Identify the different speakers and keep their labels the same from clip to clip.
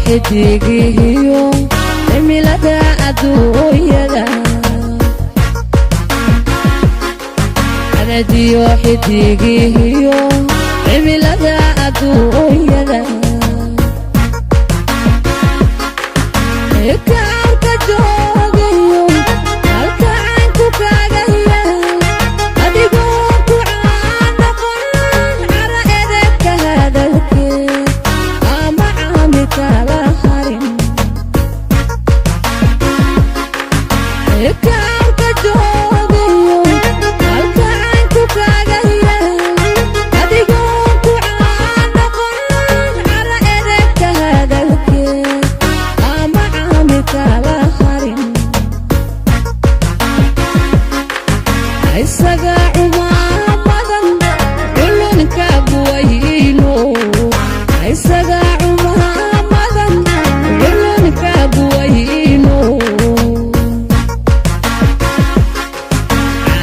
Speaker 1: حديقيو عملتها عدوية عديو حديقيو عملتها عدوية كارك جوغيو هالكا عنكو كاغيا أديقوكو عانقون عرا إذك هذاكي أما عامك لحرم كارك جوغيو هالكا عنكو كاغيا أديقوكو عانقون عرا إذك هذاكي أما عامك لحرم isaga umamadan kullun ka buwayno isaga umamadan kullun ka buwayno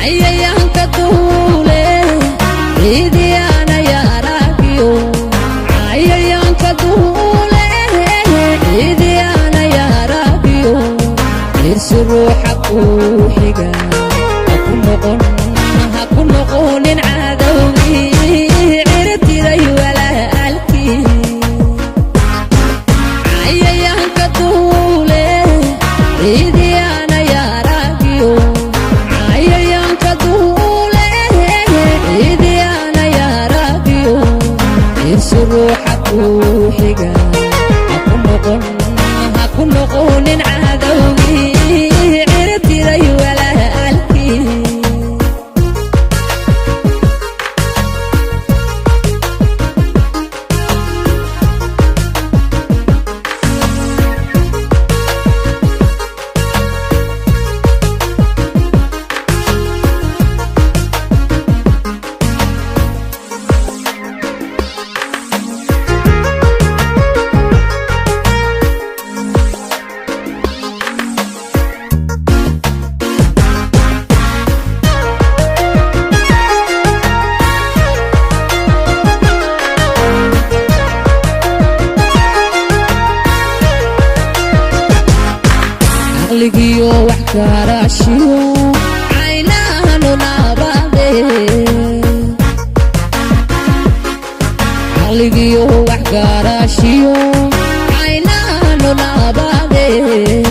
Speaker 1: ayayan ka dule idiana yaragiyo ayayan ka dule idiana yaragiyo isruuxa kuhiga هكون نقول عدوي عرفتي ذي ولا ألكي عيان كدولي إيدي أنا يا راجيو عيان كدولي إيدي أنا يا راجيو يسروحك وحجا هكون نقول عدوي عرفتي ذي ولا ألكي عقليو وحكاراشيو عيناه نابادي عقليو وحكاراشيو عيناه نابادي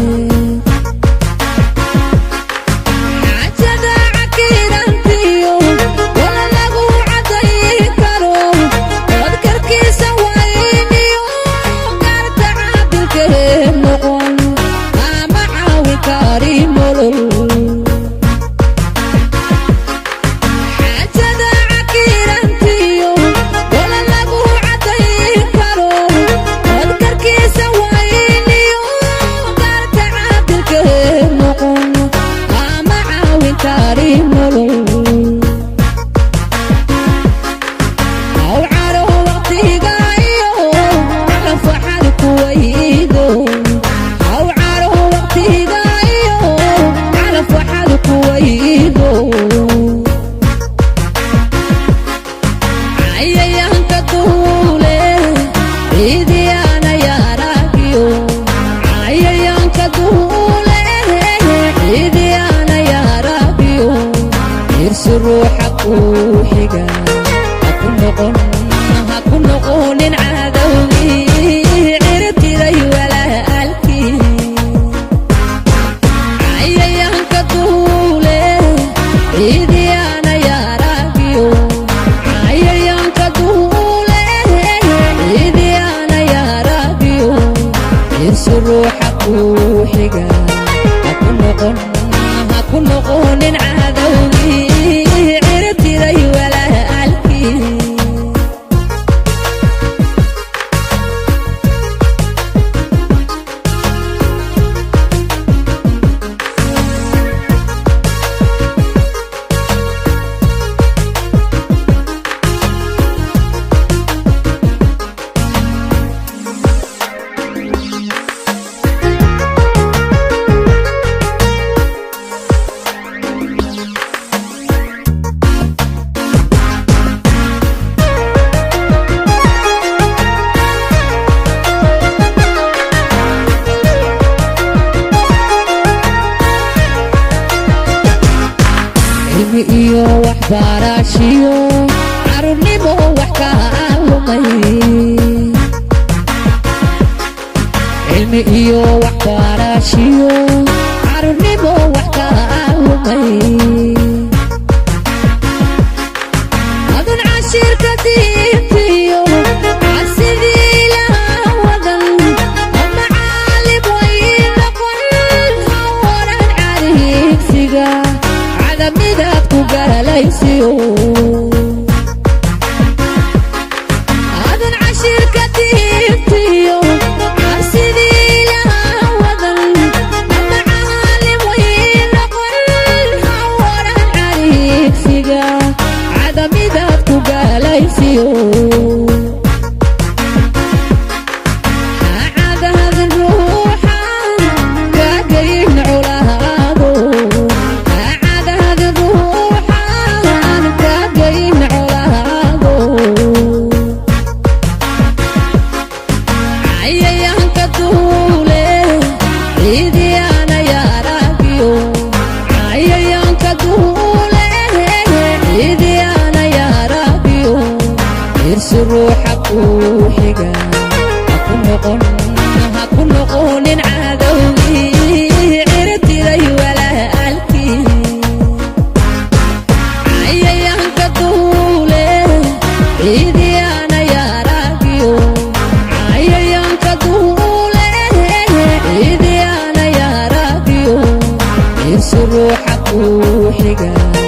Speaker 1: noqonin cadowgii ciribtiday walaalkii iyo waxbarashiyo carruurnimo wax ka lumay cilmi iyo waxbarashiyo carruurnimo wax ka lumay adan cashirka diintiyo casidii laha wadan ama caalim way noqon hawaran cariigsiga midad ku galaysiyo adan cashirka diintiyo casidii laha wadan ama caalim way noqon hawaran cariigsiga cadamidad ku galaysiyo روحك وحجة هكون نقول عدوي عرتي لي ولا قلبي عيا كدولة إيدي أنا يا راجيو عيا كدولة إيدي أنا يا راجيو روحك وحجة